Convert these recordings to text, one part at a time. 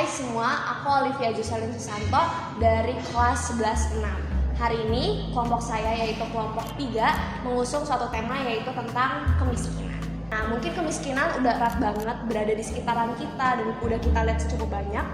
semua, aku Olivia Juselin Susanto dari kelas 11-6. Hari ini kelompok saya yaitu kelompok 3 mengusung suatu tema yaitu tentang kemiskinan. Nah, mungkin kemiskinan udah erat banget berada di sekitaran kita dan udah kita lihat cukup banyak.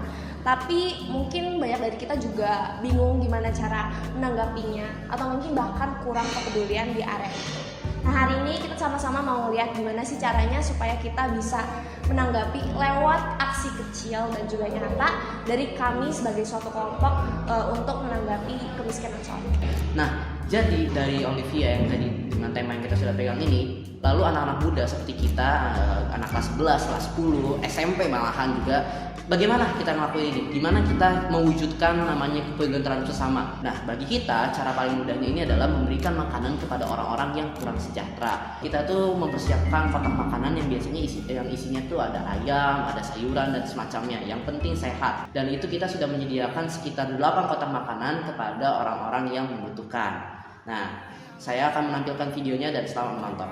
Tapi mungkin banyak dari kita juga bingung gimana cara menanggapinya atau mungkin bahkan kurang kepedulian di area itu. Nah, hari ini kita sama-sama mau lihat gimana sih caranya supaya kita bisa menanggapi lewat aksi kecil dan juga nyata dari kami sebagai suatu kelompok untuk menanggapi kemiskinan soalnya. Nah, jadi dari Olivia yang tadi dengan tema yang kita sudah pegang ini, lalu anak-anak muda seperti kita, anak kelas 11, kelas 10, SMP malahan juga, bagaimana kita ngelakuin ini? Gimana kita mewujudkan namanya kepedulian terhadap sesama? Nah, bagi kita cara paling mudahnya ini adalah memberikan makanan kepada orang-orang yang kurang sejahtera. Kita tuh mempersiapkan kotak makanan yang biasanya isinya tuh ada ayam, ada sayuran dan semacamnya. Yang penting sehat. Dan itu kita sudah menyediakan sekitar 8 kotak makanan kepada orang-orang yang membutuhkan. Nah, saya akan menampilkan videonya dan selamat menonton.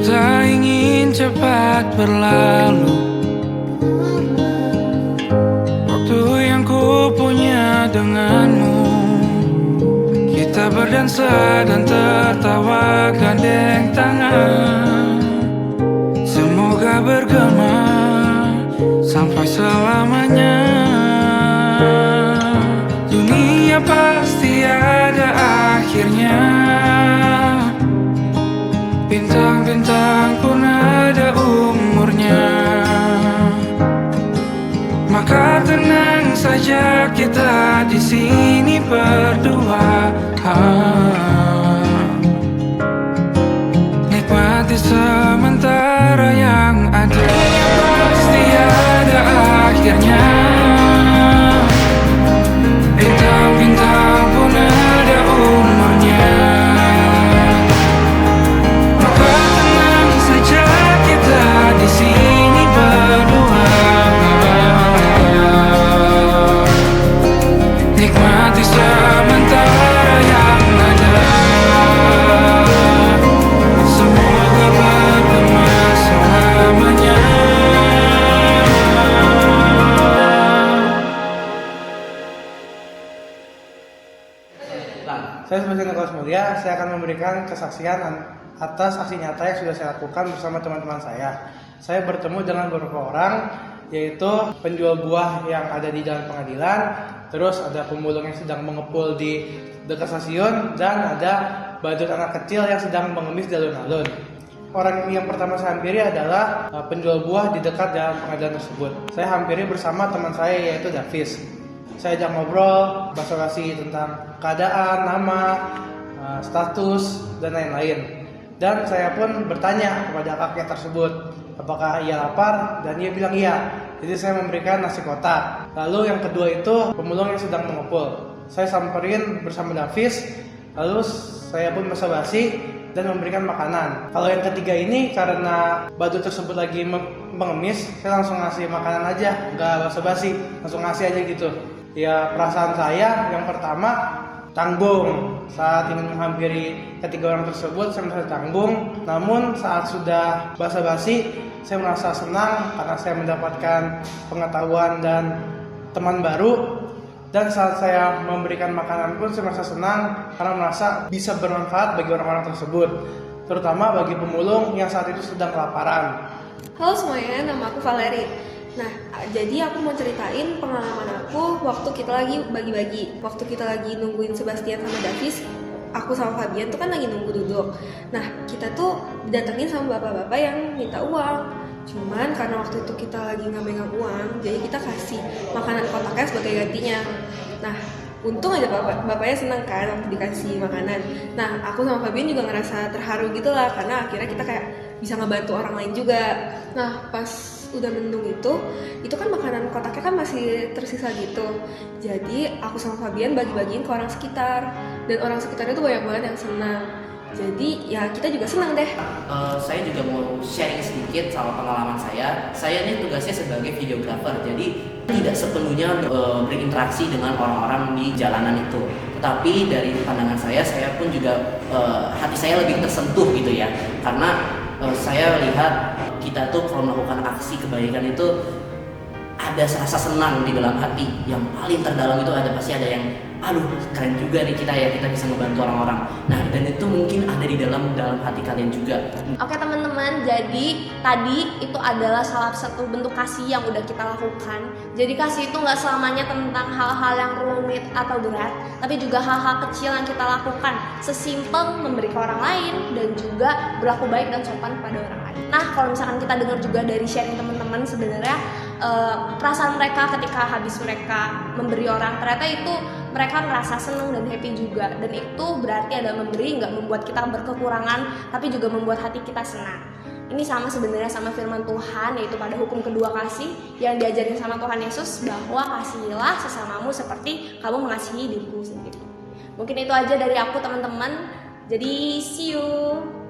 Tak ingin cepat berlalu, waktu yang ku punya denganmu. Kita berdansa dan tertawa gandeng tangan. Semoga bergema sampai selamanya. Dunia pasti ada akhirnya. Bintang-bintang pun ada umurnya. Maka tenang saja kita di sini berdua. Nikmati sementara yang ada. Pasti ada akhirnya. Bintang-bintang pun ada umurnya. Di sini berdua, nikmati sementara yang ada. Semoga bergema selamanya. Saya sebagai kelas mulia, saya akan memberikan kesaksian atas aksi nyata yang sudah saya lakukan bersama teman-teman saya. Saya bertemu dengan beberapa orang, yaitu penjual buah yang ada di jalan Pengadilan, terus ada pemulung yang sedang mengepul di dekat stasiun, dan ada badut anak kecil yang sedang mengemis di alun-alun. Orang yang pertama saya hampiri adalah penjual buah di dekat jalan Pengadilan tersebut. Saya hampiri bersama teman saya yaitu Davis. Saya ajak ngobrol, basa-basi tentang keadaan, nama, status, dan lain-lain. Dan saya pun bertanya kepada kakek tersebut apakah ia lapar, dan ia bilang iya. Jadi saya memberikan nasi kotak. Lalu yang kedua itu pemulung yang sedang mengepul. Saya samperin bersama Davis, lalu saya pun basa-basi dan memberikan makanan. Kalau yang ketiga ini karena badut tersebut lagi mengemis, saya langsung ngasih makanan aja, nggak basa-basi, langsung ngasih aja gitu. Ya, perasaan saya yang pertama tanggung. Saat ingin menghampiri ketiga orang tersebut, saya merasa tanggung. Namun saat sudah basa-basi, saya merasa senang karena saya mendapatkan pengetahuan dan teman baru. Dan saat saya memberikan makanan pun saya merasa senang karena merasa bisa bermanfaat bagi orang-orang tersebut, terutama bagi pemulung yang saat itu sedang kelaparan. Halo semuanya, nama aku Valeri. Nah, jadi aku mau ceritain pengalaman aku waktu kita lagi bagi-bagi. Waktu kita lagi nungguin Sebastian sama Davis, aku sama Fabian tuh kan lagi nunggu duduk. Nah, kita tuh didatengin sama bapak-bapak yang minta uang. Cuman karena waktu itu kita lagi nggak megang uang, jadi kita kasih makanan kotaknya sebagai gantinya. Nah, untung aja bapaknya senang kan waktu dikasih makanan. Nah, aku sama Fabian juga ngerasa terharu gitu lah, karena akhirnya kita kayak bisa ngebantu orang lain juga. Nah, pas udah mendung itu kan makanan kotaknya kan masih tersisa gitu. Jadi aku sama Fabian bagi-bagiin ke orang sekitar, dan orang sekitar itu banyak banget yang senang. Jadi ya kita juga senang deh. Saya juga mau sharing sedikit sama pengalaman saya. Saya ini tugasnya sebagai videographer, jadi tidak sepenuhnya berinteraksi dengan orang-orang di jalanan itu. Tetapi dari pandangan saya pun juga hati saya lebih tersentuh gitu ya, karena saya lihat kita tuh kalau melakukan aksi kebaikan itu ada rasa senang di dalam hati. Yang paling terdalam itu pasti ada yang aduh keren juga nih kita bisa ngebantu orang-orang. Nah, dan itu mungkin ada di dalam hati kalian juga. Oke teman-teman, jadi tadi itu adalah salah satu bentuk kasih yang udah kita lakukan. Jadi kasih itu nggak selamanya tentang hal-hal yang rumit atau berat, tapi juga hal-hal kecil yang kita lakukan, sesimpel memberi ke orang lain dan juga berlaku baik dan sopan kepada orang lain. Nah, kalau misalkan kita dengar juga dari sharing teman-teman, sebenarnya perasaan mereka ketika habis mereka memberi orang, ternyata itu mereka ngerasa seneng dan happy juga, dan itu berarti ada memberi nggak membuat kita berkekurangan, tapi juga membuat hati kita senang. Ini sama sebenarnya sama firman Tuhan, yaitu pada hukum kedua kasih yang diajarin sama Tuhan Yesus, bahwa kasihilah sesamamu seperti kamu mengasihi dirimu sendiri. Mungkin itu aja dari aku teman-teman, jadi see you.